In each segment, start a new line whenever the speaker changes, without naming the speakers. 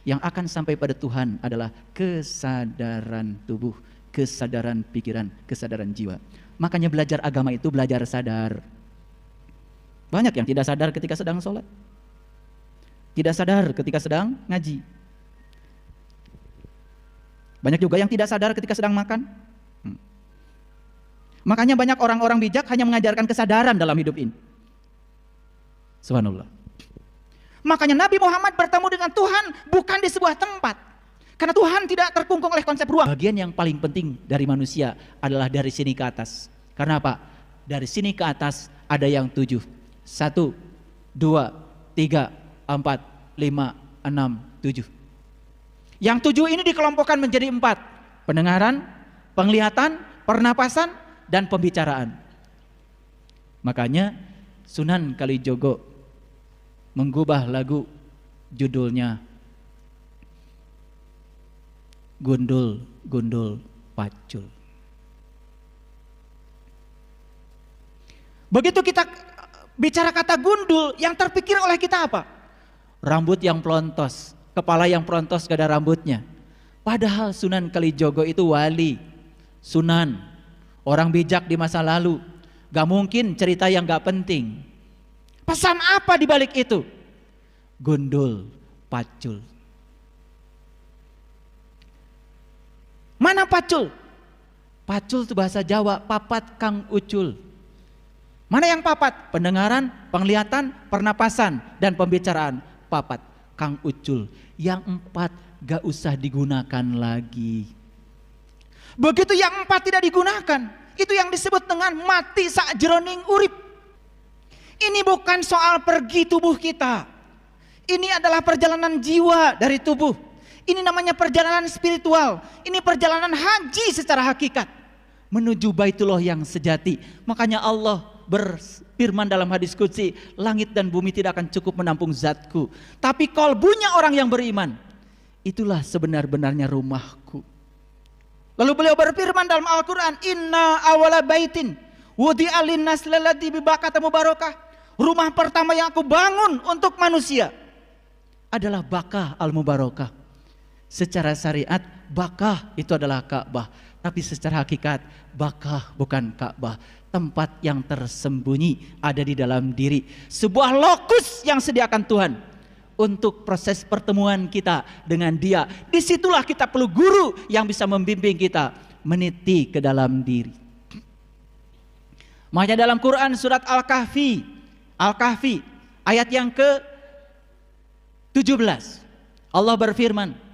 Yang akan sampai pada Tuhan adalah kesadaran tubuh, kesadaran pikiran, kesadaran jiwa. Makanya belajar agama itu belajar sadar. Banyak yang tidak sadar ketika sedang sholat, tidak sadar ketika sedang ngaji. Banyak juga yang tidak sadar ketika sedang makan. Makanya banyak orang-orang bijak hanya mengajarkan kesadaran dalam hidup ini. Subhanallah. Makanya Nabi Muhammad bertemu dengan Tuhan bukan di sebuah tempat. Karena Tuhan tidak terkungkung oleh konsep ruang. Bagian yang paling penting dari manusia adalah dari sini ke atas. Karena apa? Dari sini ke atas ada yang 7. 1, 2, 3, 4, 5, 6, 7. Yang 7 ini dikelompokkan menjadi 4. Pendengaran, penglihatan, pernapasan, dan pembicaraan. Makanya Sunan Kalijogo menggubah lagu judulnya Gundul Gundul Pacul. Begitu kita bicara kata gundul, yang terpikir oleh kita apa? Rambut yang pelontos, kepala yang pelontos gak ada rambutnya. Padahal Sunan Kalijogo itu wali, sunan, orang bijak di masa lalu. Gak mungkin cerita yang gak penting. Pesan apa di balik itu? Gundul pacul. Mana pacul? Pacul itu bahasa Jawa, papat kang ucul. Mana yang papat? Pendengaran, penglihatan, pernapasan, dan pembicaraan. Papat kang ucul. Yang 4 gak usah digunakan lagi. Begitu yang 4 tidak digunakan, itu yang disebut dengan mati sakjroning urip. Ini bukan soal pergi tubuh kita. Ini adalah perjalanan jiwa dari tubuh. Ini namanya perjalanan spiritual. Ini perjalanan haji secara hakikat menuju Baitullah yang sejati. Makanya Allah berfirman dalam hadis qudsi, langit dan bumi tidak akan cukup menampung zatku, tapi kalbunya orang yang beriman, itulah sebenar-benarnya rumahku. Lalu beliau berfirman dalam Al-Quran, inna awala baitin wudi'a linnas lalladzi bibakata mubarakah. Rumah pertama yang aku bangun untuk manusia adalah Bakah al-Mubarakah. Secara syariat Bakah itu adalah Ka'bah, tapi secara hakikat Bakah bukan Ka'bah, tempat yang tersembunyi ada di dalam diri, sebuah lokus yang sediakan Tuhan untuk proses pertemuan kita dengan Dia. Disitulah kita perlu guru yang bisa membimbing kita meniti ke dalam diri. Makanya dalam Quran surat Al-Kahfi ayat yang ke-17 Allah berfirman,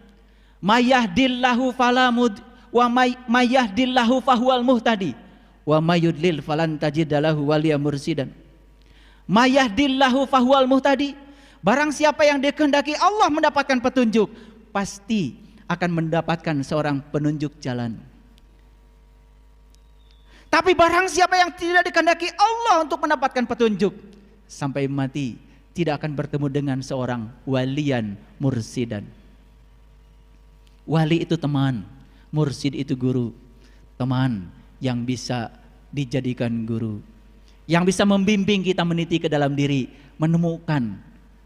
Mayahdillahu falamud wa mayahdillahu fahuwal muhtadi wa mayudlil falan tajidalahu waliya mursidan. Mayahdillahu fahuwal muhtadi, barang siapa yang dikehendaki Allah mendapatkan petunjuk, pasti akan mendapatkan seorang penunjuk jalan. Tapi barang siapa yang tidak dikehendaki Allah untuk mendapatkan petunjuk, sampai mati tidak akan bertemu dengan seorang walian mursidan. Wali itu teman, mursid itu guru. Teman yang bisa dijadikan guru, yang bisa membimbing kita meniti ke dalam diri, menemukan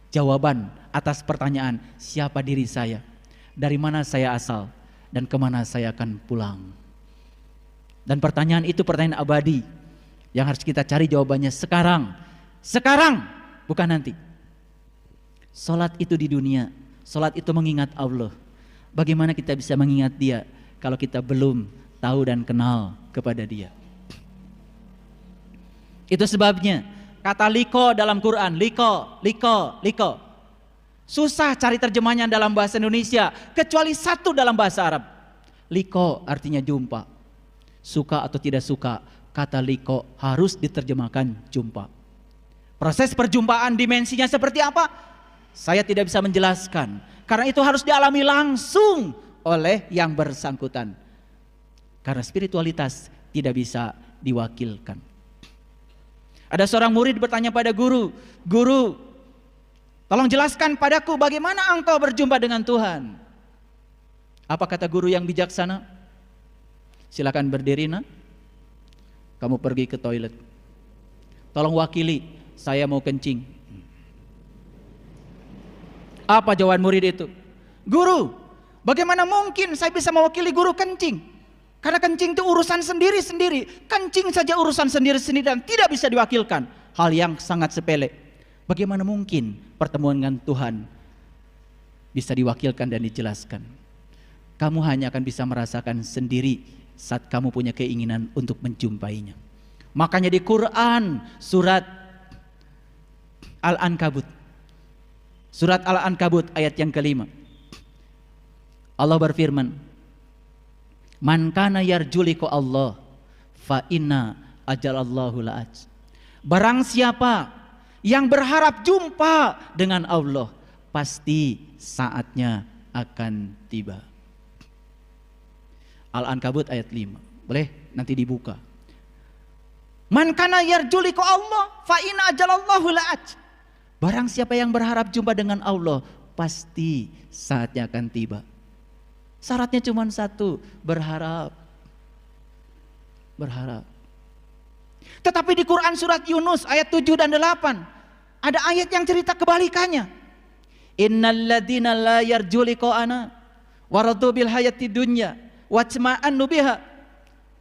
jawaban atas pertanyaan, siapa diri saya, dari mana saya asal, dan kemana saya akan pulang. Dan pertanyaan itu pertanyaan abadi yang harus kita cari jawabannya sekarang. Sekarang, bukan nanti. Salat itu di dunia, salat itu mengingat Allah. Bagaimana kita bisa mengingat Dia kalau kita belum tahu dan kenal kepada Dia? Itu sebabnya kata liko dalam Quran, liko. Susah cari terjemahnya dalam bahasa Indonesia, kecuali satu dalam bahasa Arab. Liko artinya jumpa. Suka atau tidak suka, kata liko harus diterjemahkan jumpa. Proses perjumpaan dimensinya seperti apa? Saya tidak bisa menjelaskan, karena itu harus dialami langsung oleh yang bersangkutan. Karena spiritualitas tidak bisa diwakilkan. Ada seorang murid bertanya pada guru, "Guru, tolong jelaskan padaku bagaimana engkau berjumpa dengan Tuhan?" Apa kata guru yang bijaksana? Silakan berdiri, nak. Kamu pergi ke toilet. Tolong wakili, saya mau kencing. Apa jawaban murid itu? Guru, bagaimana mungkin saya bisa mewakili guru kencing? Karena kencing itu urusan sendiri-sendiri. Kencing saja urusan sendiri-sendiri dan tidak bisa diwakilkan. Hal yang sangat sepele. Bagaimana mungkin pertemuan dengan Tuhan bisa diwakilkan dan dijelaskan? Kamu hanya akan bisa merasakan sendiri saat kamu punya keinginan untuk menjumpainya. Makanya di Quran surat Al-Ankabut, surat Al-Ankabut ayat yang kelima, Allah berfirman, "Man kana yarju liqa Allah fa inna ajalallahu la'at." Barang siapa yang berharap jumpa dengan Allah, pasti saatnya akan tiba. Al-Ankabut ayat 5. Boleh nanti dibuka. Man kana yarju liqa Allah fa inna ajalallahu la'at. Barang siapa yang berharap jumpa dengan Allah, pasti saatnya akan tiba. Syaratnya cuma satu, berharap. Berharap. Tetapi di Quran surat Yunus ayat 7 dan 8 ada ayat yang cerita kebalikannya. Innal ladzina la yarju liqa'ana waradu bil hayati dunya wajma'annu biha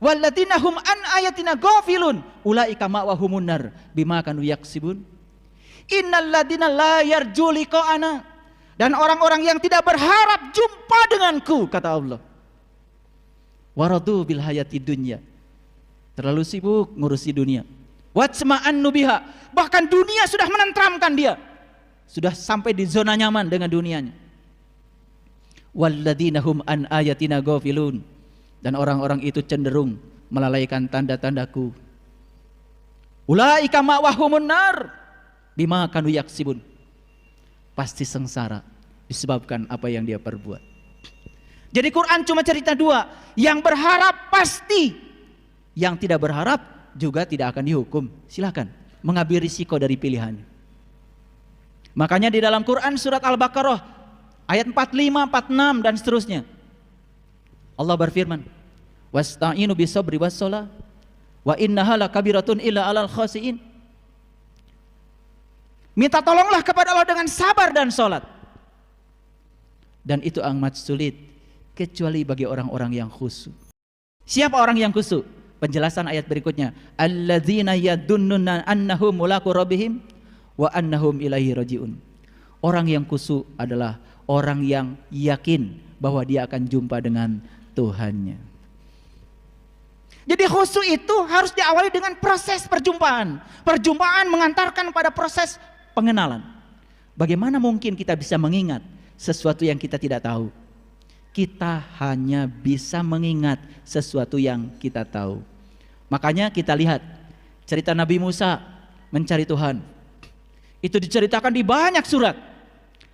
walladzina hum an ayatina ghafilun ulaika ma'wahumun nar bima kanu yaksibun. Innal ladzina la yarju liqa'ana, dan orang-orang yang tidak berharap jumpa denganku, kata Allah. Waradu bil hayati dunya, terlalu sibuk ngurusi dunia. Wajma'annu biha, bahkan dunia sudah menenteramkan dia, sudah sampai di zona nyaman dengan dunianya. Walladzina hum an ayatina ghafilun, dan orang-orang itu cenderung melalaikan tanda-tandaku. Ulaika ma'wahumun nar bima kanu yaksibun, pasti sengsara disebabkan apa yang dia perbuat. Jadi Quran cuma cerita dua, yang berharap pasti, yang tidak berharap juga tidak akan dihukum. Silakan mengambil risiko dari pilihan. Makanya di dalam Quran surat Al-Baqarah ayat 45, 46 dan seterusnya, Allah berfirman, wasta'inu bisabri wassalah wa innaha lakabiratun illa 'alal khashiin. Minta tolonglah kepada Allah dengan sabar dan salat, dan itu amat sulit kecuali bagi orang-orang yang khusyuk. Siapa orang yang khusyuk? Penjelasan ayat berikutnya, alladzina yadunnuna annahum mulaqu rabbihim wa annahum ilaihi rajiun. Orang yang khusyuk adalah orang yang yakin bahwa dia akan jumpa dengan Tuhannya. Jadi khusyuk itu harus diawali dengan proses perjumpaan. Perjumpaan mengantarkan pada proses pengenalan. Bagaimana mungkin kita bisa mengingat sesuatu yang kita tidak tahu? Kita hanya bisa mengingat sesuatu yang kita tahu. Makanya kita lihat cerita Nabi Musa mencari Tuhan. Itu diceritakan di banyak surat.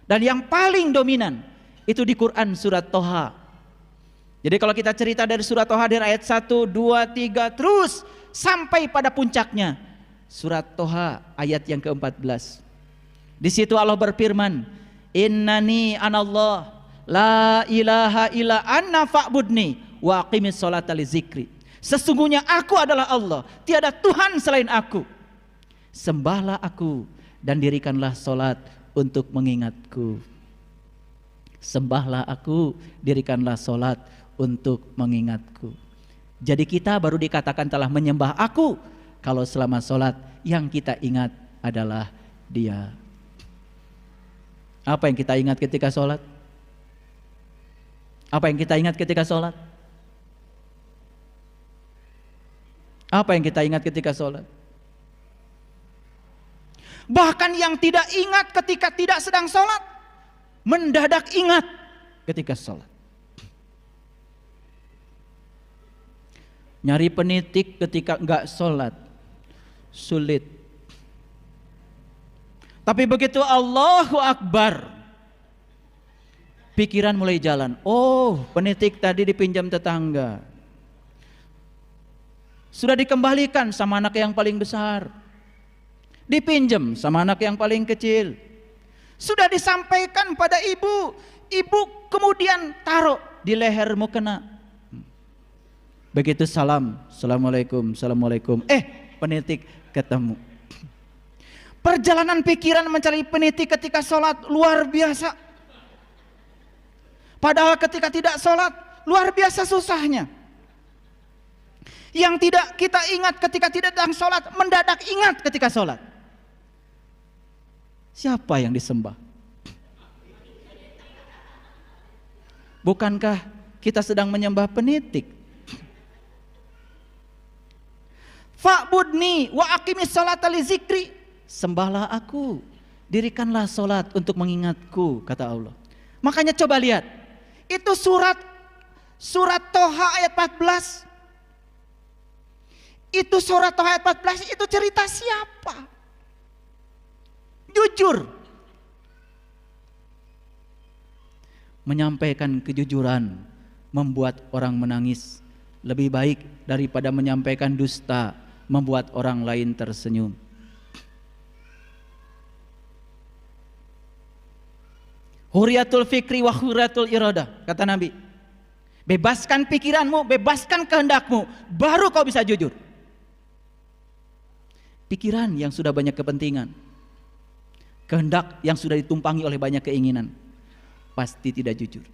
Dan yang paling dominan itu di Quran surat Toha. Jadi kalau kita cerita dari surat Toha dari ayat 1, 2, 3 terus sampai pada puncaknya surat Toha ayat yang ke-14. Di situ Allah berfirman, innani anallah la ilaha illa anna fa'budni wa aqimis sholata li zikri. Sesungguhnya aku adalah Allah, tiada Tuhan selain aku. Sembahlah aku dan dirikanlah solat untuk mengingatku. Sembahlah aku, dirikanlah solat untuk mengingatku. Jadi kita baru dikatakan telah menyembah aku kalau selama solat yang kita ingat adalah Dia. Apa yang kita ingat ketika solat? Apa yang kita ingat ketika sholat? Apa yang kita ingat ketika sholat? Bahkan yang tidak ingat ketika tidak sedang sholat, mendadak ingat ketika sholat. Nyari penitik ketika enggak sholat sulit. Tapi begitu Allahu Akbar, pikiran mulai jalan. Oh, penitik tadi dipinjam tetangga, sudah dikembalikan sama anak yang paling besar, dipinjam sama anak yang paling kecil, sudah disampaikan pada ibu, ibu kemudian taruh di leher mukena. Begitu salam, assalamualaikum, assalamualaikum, penitik ketemu. Perjalanan pikiran mencari penitik ketika sholat luar biasa. Padahal ketika tidak sholat, luar biasa susahnya. Yang tidak kita ingat ketika tidak sedang sholat, mendadak ingat ketika sholat. Siapa yang disembah? Bukankah kita sedang menyembah penitik? Fa'budni wa aqimis sholata li zikri. Sembahlah aku, dirikanlah sholat untuk mengingatku, kata Allah. Makanya coba lihat, itu surat Toha ayat 14. Itu surat Toha ayat 14 itu cerita siapa? Jujur. Menyampaikan kejujuran membuat orang menangis lebih baik daripada menyampaikan dusta membuat orang lain tersenyum. Huriyatul fikri wa huriyatul iradah, kata Nabi. Bebaskan pikiranmu, bebaskan kehendakmu, baru kau bisa jujur. Pikiran yang sudah banyak kepentingan, kehendak yang sudah ditumpangi oleh banyak keinginan, pasti tidak jujur.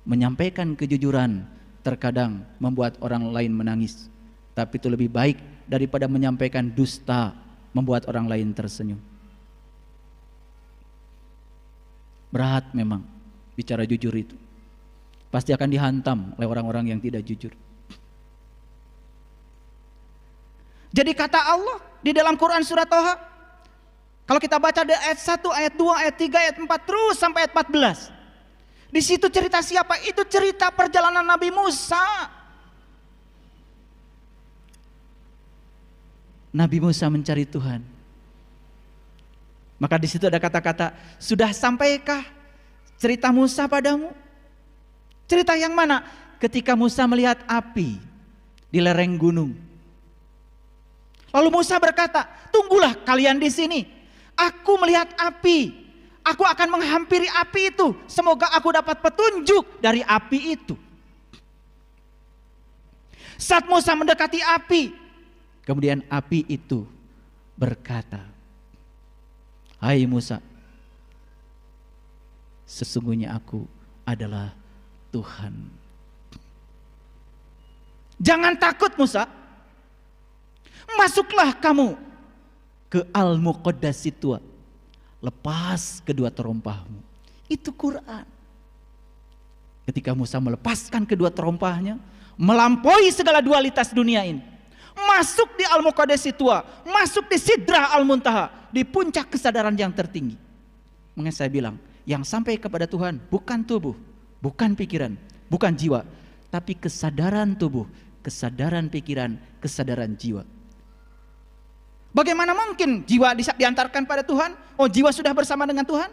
Menyampaikan kejujuran terkadang membuat orang lain menangis, tapi itu lebih baik daripada menyampaikan dusta membuat orang lain tersenyum. Berat memang bicara jujur itu. Pasti akan dihantam oleh orang-orang yang tidak jujur. Jadi kata Allah di dalam Quran surat Toha, kalau kita baca dari ayat 1, ayat 2, ayat 3, ayat 4 terus sampai ayat 14. Di situ cerita siapa? Itu cerita perjalanan Nabi Musa. Nabi Musa mencari Tuhan. Maka di situ ada kata-kata, sudah sampaikah cerita Musa padamu? Cerita yang mana? Ketika Musa melihat api di lereng gunung. Lalu Musa berkata, tunggulah kalian di sini. Aku melihat api. Aku akan menghampiri api itu. Semoga aku dapat petunjuk dari api itu. Saat Musa mendekati api, kemudian api itu berkata, hai Musa, sesungguhnya aku adalah Tuhan. Jangan takut Musa, masuklah kamu ke Al-Muqaddasitua, lepas kedua terompahmu. Itu Quran. Ketika Musa melepaskan kedua terompahnya, melampaui segala dualitas dunia ini, masuk di Al-Muqaddasitua, masuk di Sidrah Al-Muntaha, di puncak kesadaran yang tertinggi. Makanya saya bilang, yang sampai kepada Tuhan bukan tubuh, bukan pikiran, bukan jiwa, tapi kesadaran tubuh, kesadaran pikiran, kesadaran jiwa. Bagaimana mungkin jiwa diantarkan pada Tuhan? Oh, jiwa sudah bersama dengan Tuhan?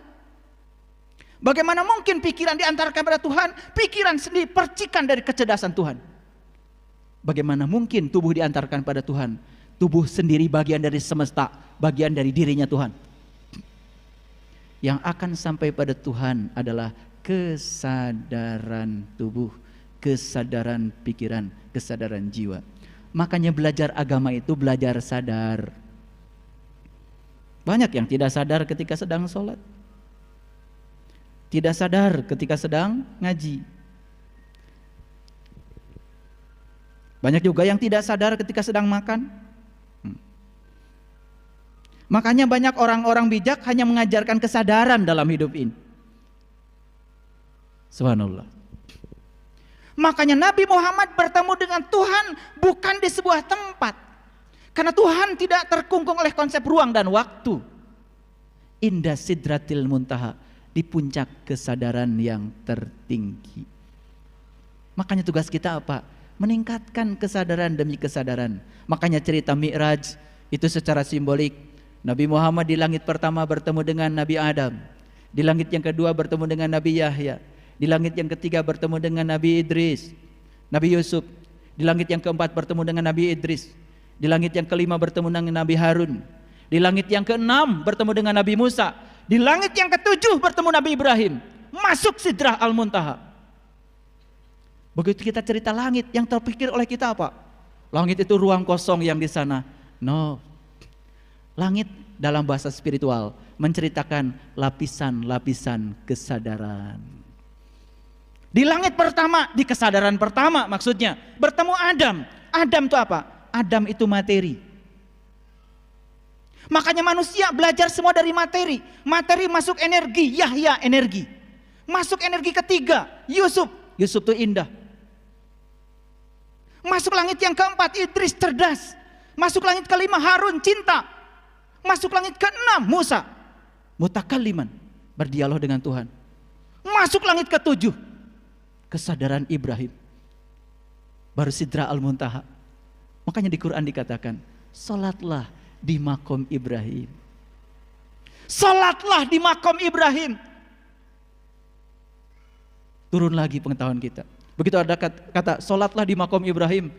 Bagaimana mungkin pikiran diantarkan pada Tuhan? Pikiran sendiri percikan dari kecerdasan Tuhan. Bagaimana mungkin tubuh diantarkan pada Tuhan? Tubuh sendiri bagian dari semesta, bagian dari dirinya Tuhan. Yang akan sampai pada Tuhan adalah kesadaran tubuh, kesadaran pikiran, kesadaran jiwa. Makanya belajar agama itu belajar sadar. Banyak yang tidak sadar ketika sedang sholat, tidak sadar ketika sedang ngaji. Banyak juga yang tidak sadar ketika sedang makan. Makanya banyak orang-orang bijak hanya mengajarkan kesadaran dalam hidup ini. Subhanallah. Makanya Nabi Muhammad bertemu dengan Tuhan bukan di sebuah tempat. Karena Tuhan tidak terkungkung oleh konsep ruang dan waktu. Indah Sidratil Muntaha, di puncak kesadaran yang tertinggi. Makanya tugas kita apa? Meningkatkan kesadaran demi kesadaran. Makanya cerita Mi'raj itu secara simbolik. Nabi Muhammad di langit pertama bertemu dengan Nabi Adam. Di langit yang kedua bertemu dengan Nabi Yahya. Di langit yang ketiga bertemu dengan Nabi Idris, Nabi Yusuf. Di langit yang keempat bertemu dengan Nabi Idris. Di langit yang kelima bertemu dengan Nabi Harun. Di langit yang keenam bertemu dengan Nabi Musa. Di langit yang ketujuh bertemu Nabi Ibrahim. Masuk Sidrah Al-Muntaha. Begitu kita cerita langit, yang terpikir oleh kita apa? Langit itu ruang kosong yang di sana. No. Langit dalam bahasa spiritual menceritakan lapisan-lapisan kesadaran. Di langit pertama, di kesadaran pertama maksudnya, bertemu Adam. Adam itu apa? Adam itu materi. Makanya manusia belajar semua dari materi. Materi masuk energi, Yahya energi. Masuk energi ketiga, Yusuf. Yusuf itu indah. Masuk langit yang keempat, Idris cerdas. Masuk langit kelima, Harun cinta. Masuk langit keenam, Musa mutakalliman, berdialog dengan Tuhan. Masuk langit ketujuh, kesadaran Ibrahim, baru Sidra Al-Muntaha. Makanya di Quran dikatakan, salatlah di makom Ibrahim. Salatlah di makom Ibrahim. Turun lagi pengetahuan kita. Begitu ada kata salatlah di makom Ibrahim,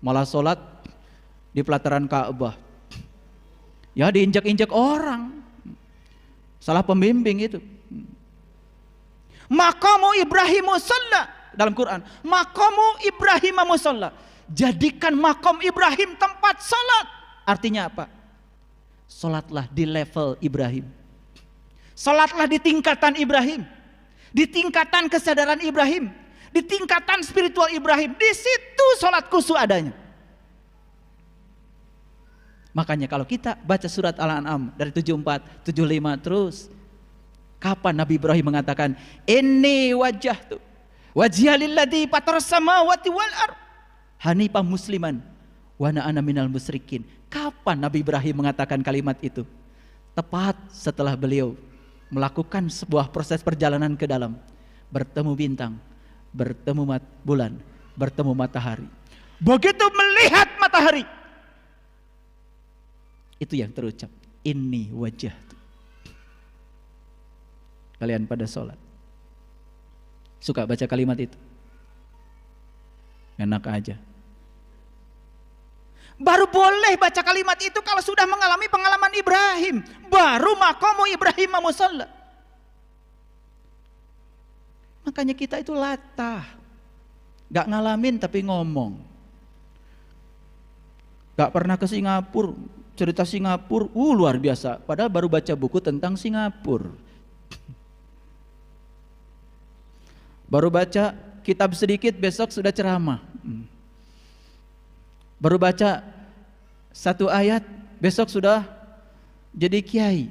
malah salat di pelataran Ka'bah. Ya diinjak-injak orang. Salah pembimbing itu. Maqamu Ibrahim musalla dalam Quran. Maqamu Ibrahim musalla. Jadikan makom Ibrahim tempat salat. Artinya apa? Salatlah di level Ibrahim. Salatlah di tingkatan Ibrahim. Di tingkatan kesadaran Ibrahim. Di tingkatan spiritual Ibrahim. Di situ salat khusyuk adanya. Makanya kalau kita baca surat Al-An'am dari 74, 75 terus, kapan Nabi Ibrahim mengatakan inni wajjahtu wajhiya lilladzi fataras samawati wal ardh hanifan musliman wa ana minal musyrikin. Kapan Nabi Ibrahim mengatakan kalimat itu? Tepat setelah beliau melakukan sebuah proses perjalanan ke dalam, bertemu bintang, bertemu bulan, bertemu matahari. Begitu melihat matahari, itu yang terucap, inni wajjahtu. Kalian pada sholat suka baca kalimat itu? Enak aja. Baru boleh baca kalimat itu kalau sudah mengalami pengalaman Ibrahim. Baru maqamu Ibrahim musalla. Makanya kita itu latah, gak ngalamin tapi ngomong. Gak pernah ke Singapura, cerita Singapura, luar biasa. Padahal baru baca buku tentang Singapura. Baru baca kitab sedikit, besok sudah ceramah. Baru baca satu ayat, besok sudah jadi kiai.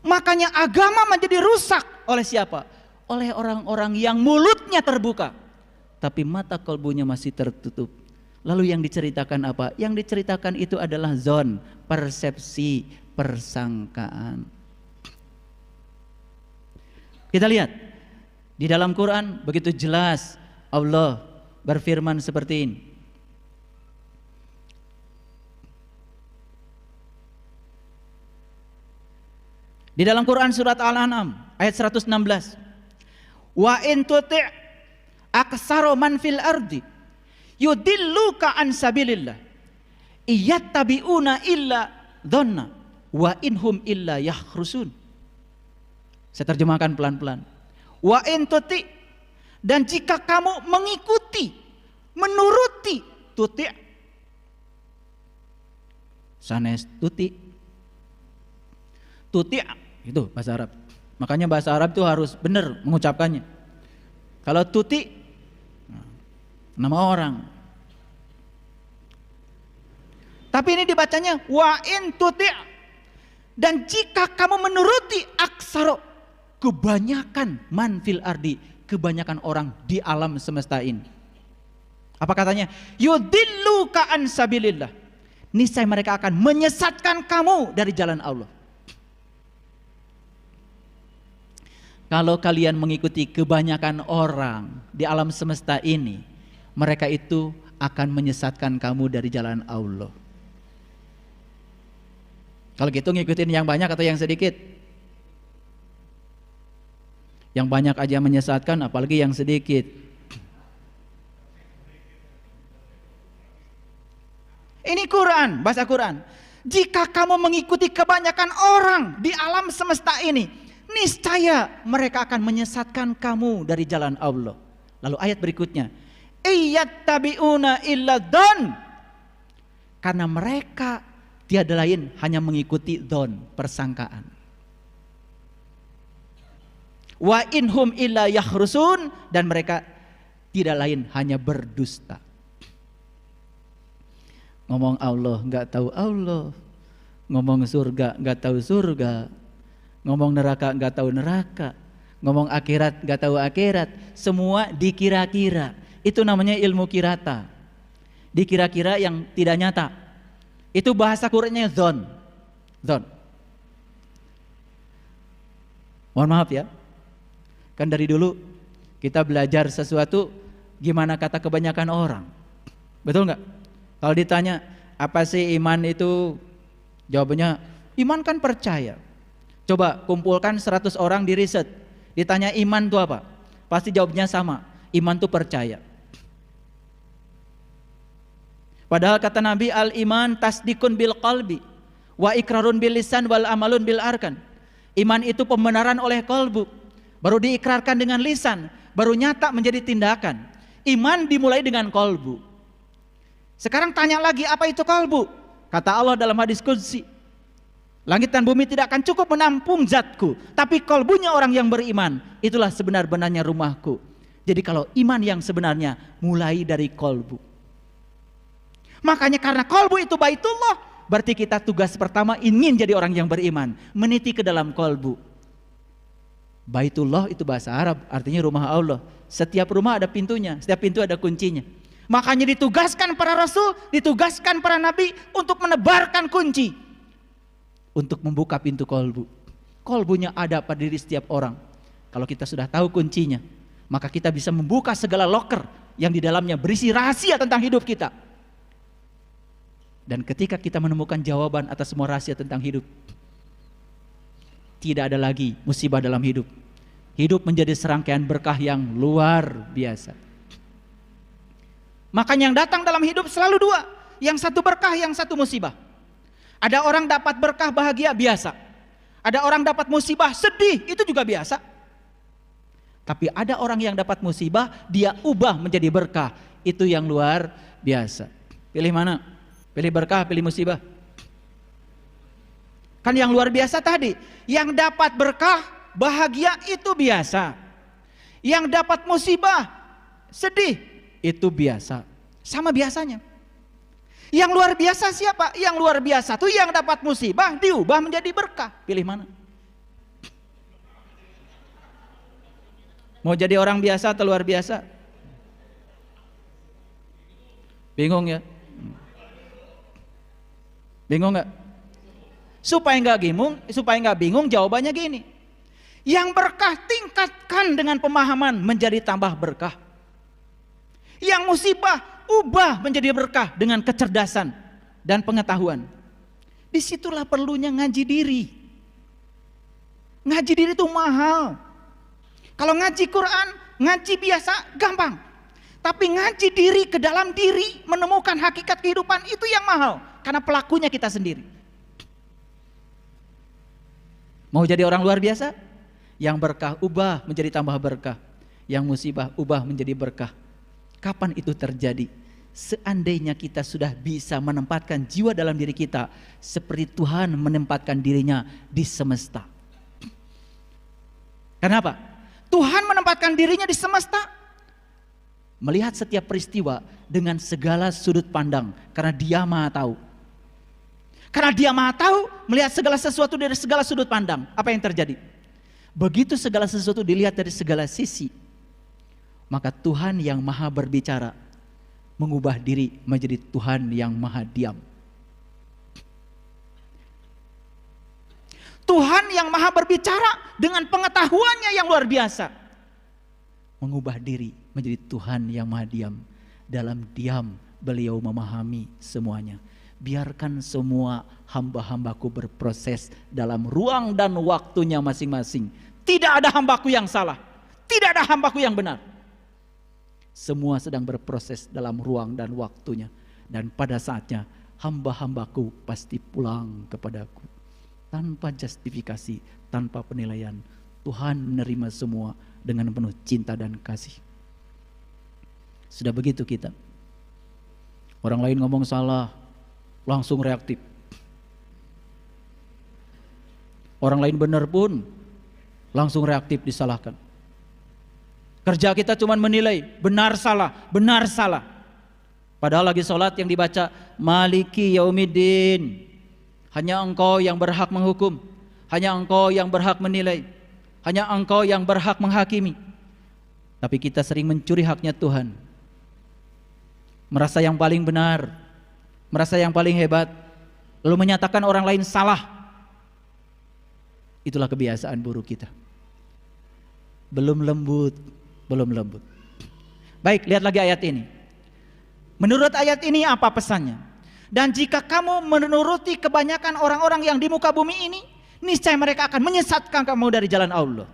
Makanya agama menjadi rusak oleh siapa? Oleh orang-orang yang mulutnya terbuka, tapi mata kalbunya masih tertutup. Lalu yang diceritakan apa? Yang diceritakan itu adalah zon, persepsi, persangkaan. Kita lihat di dalam Quran begitu jelas Allah berfirman seperti ini. Di dalam Quran surat Al-An'am ayat 116. Wa in tuti' aksaro man fil ardi yudilluka an sabilillah iyattabi'una illa dhanna wa inhum illa yakhrusun. Saya terjemahkan pelan-pelan. Wa in tuti', dan jika kamu mengikuti, menuruti, tuti' sanes tuti'. Tuti' itu bahasa Arab. Makanya bahasa Arab itu harus benar mengucapkannya. Kalau tuti' nama orang. Tapi ini dibacanya wa in tuti', dan jika kamu menuruti aksaro, kebanyakan man fil ardi, kebanyakan orang di alam semesta ini. Apa katanya? Yudilluka an sabilillah. Niscaya mereka akan menyesatkan kamu dari jalan Allah. Kalau kalian mengikuti kebanyakan orang di alam semesta ini, mereka itu akan menyesatkan kamu dari jalan Allah. Kalau gitu ngikutin yang banyak atau yang sedikit? Yang banyak aja menyesatkan, apalagi yang sedikit. Ini Quran, bahasa Quran. Jika kamu mengikuti kebanyakan orang di alam semesta ini, niscaya mereka akan menyesatkan kamu dari jalan Allah. Lalu ayat berikutnya, iyattabi'una illa dhann, karena mereka tiada lain hanya mengikuti dzon, persangkaan. Wa inhum illa yakhrusun, dan mereka tidak lain hanya berdusta. Ngomong Allah nggak tahu Allah, ngomong surga nggak tahu surga, ngomong neraka nggak tahu neraka, ngomong akhirat nggak tahu akhirat, semua dikira-kira. Itu namanya ilmu kirata, dikira-kira yang tidak nyata. Itu bahasa Qur'annya dzon. Mohon maaf ya, kan dari dulu kita belajar sesuatu gimana kata kebanyakan orang, betul nggak? Kalau ditanya apa sih iman itu, jawabannya iman kan percaya. Coba kumpulkan 100 orang di riset, ditanya iman itu apa, pasti jawabnya sama, iman itu percaya. Padahal kata Nabi, al iman tasdikun bil qalbi wa ikrarun bil lisan wal amalun bil arkan. Iman itu pembenaran oleh kalbu, baru diikrarkan dengan lisan, baru nyata menjadi tindakan. Iman dimulai dengan kalbu. Sekarang tanya lagi, apa itu kalbu? Kata Allah dalam hadis qudsi, langit dan bumi tidak akan cukup menampung zatku, tapi kalbunya orang yang beriman, itulah sebenar-benarnya rumahku. Jadi kalau iman yang sebenarnya mulai dari kalbu. Makanya karena kalbu itu baitullah, berarti kita tugas pertama ingin jadi orang yang beriman, meniti ke dalam kalbu. Baitullah itu bahasa Arab, artinya rumah Allah. Setiap rumah ada pintunya, setiap pintu ada kuncinya. Makanya ditugaskan para rasul, ditugaskan para nabi untuk menebarkan kunci, untuk membuka pintu kalbu. Kalbunya ada pada diri setiap orang. Kalau kita sudah tahu kuncinya, maka kita bisa membuka segala loker yang di dalamnya berisi rahasia tentang hidup kita. Dan ketika kita menemukan jawaban atas semua rahasia tentang hidup, tidak ada lagi musibah dalam hidup. Hidup menjadi serangkaian berkah yang luar biasa. Makanya yang datang dalam hidup selalu dua, yang satu berkah, yang satu musibah. Ada orang dapat berkah bahagia, biasa. Ada orang dapat musibah sedih, itu juga biasa. Tapi ada orang yang dapat musibah, dia ubah menjadi berkah, itu yang luar biasa. Pilih mana? Pilih berkah, pilih musibah? Kan yang luar biasa tadi, yang dapat berkah, bahagia itu biasa. Yang dapat musibah, sedih, itu biasa. Sama biasanya. Yang luar biasa siapa? Yang luar biasa tuh yang dapat musibah diubah menjadi berkah. Pilih mana? Mau jadi orang biasa atau luar biasa? Bingung ya? Bingung nggak? Supaya nggak bingung, jawabannya gini. Yang berkah tingkatkan dengan pemahaman menjadi tambah berkah. Yang musibah ubah menjadi berkah dengan kecerdasan dan pengetahuan. Disitulah perlunya ngaji diri. Ngaji diri itu mahal. Kalau ngaji Quran, ngaji biasa gampang. Tapi ngaji diri ke dalam diri, menemukan hakikat kehidupan, itu yang mahal. Karena pelakunya kita sendiri. Mau jadi orang luar biasa? Yang berkah ubah menjadi tambah berkah. Yang musibah ubah menjadi berkah. Kapan itu terjadi? Seandainya kita sudah bisa menempatkan jiwa dalam diri kita seperti Tuhan menempatkan dirinya di semesta. Kenapa? Tuhan menempatkan dirinya di semesta, melihat setiap peristiwa dengan segala sudut pandang, karena Dia Maha Tahu. Karena Dia Maha Tahu, melihat segala sesuatu dari segala sudut pandang. Apa yang terjadi? Begitu segala sesuatu dilihat dari segala sisi, maka Tuhan yang maha berbicara mengubah diri menjadi Tuhan yang maha diam. Tuhan yang maha berbicara dengan pengetahuannya yang luar biasa mengubah diri menjadi Tuhan yang maha diam. Dalam diam beliau memahami semuanya. Biarkan semua hamba-hambaku berproses dalam ruang dan waktunya masing-masing. Tidak ada hambaku yang salah, tidak ada hambaku yang benar. Semua sedang berproses dalam ruang dan waktunya. Dan pada saatnya hamba-hambaku pasti pulang kepadaku. Tanpa justifikasi, tanpa penilaian. Tuhan menerima semua dengan penuh cinta dan kasih. Sudah begitu kita. Orang lain ngomong salah, langsung reaktif. Orang lain benar pun langsung reaktif disalahkan. Kerja kita cuma menilai benar salah, benar salah. Padahal lagi sholat yang dibaca Maliki Yaumiddin. Hanya Engkau yang berhak menghukum, hanya Engkau yang berhak menilai, hanya Engkau yang berhak menghakimi. Tapi kita sering mencuri haknya Tuhan. Merasa yang paling benar, merasa yang paling hebat, lalu menyatakan orang lain salah. Itulah kebiasaan buruk kita. Belum lembut. Baik, lihat lagi ayat ini. Menurut ayat ini apa pesannya? Dan jika kamu menuruti kebanyakan orang-orang yang di muka bumi ini, niscaya mereka akan menyesatkan kamu dari jalan Allah.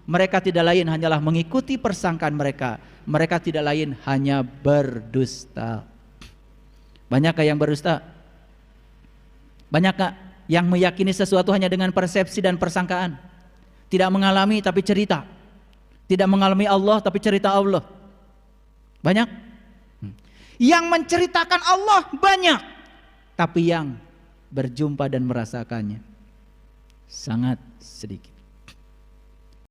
Mereka tidak lain hanyalah mengikuti persangkaan mereka. Mereka tidak lain hanya berdusta. Banyakkah yang berdusta? Banyakkah yang meyakini sesuatu hanya dengan persepsi dan persangkaan? Tidak mengalami tapi cerita. Tidak mengalami Allah tapi cerita Allah. Banyak? Yang menceritakan Allah banyak, tapi yang berjumpa dan merasakannya sangat sedikit.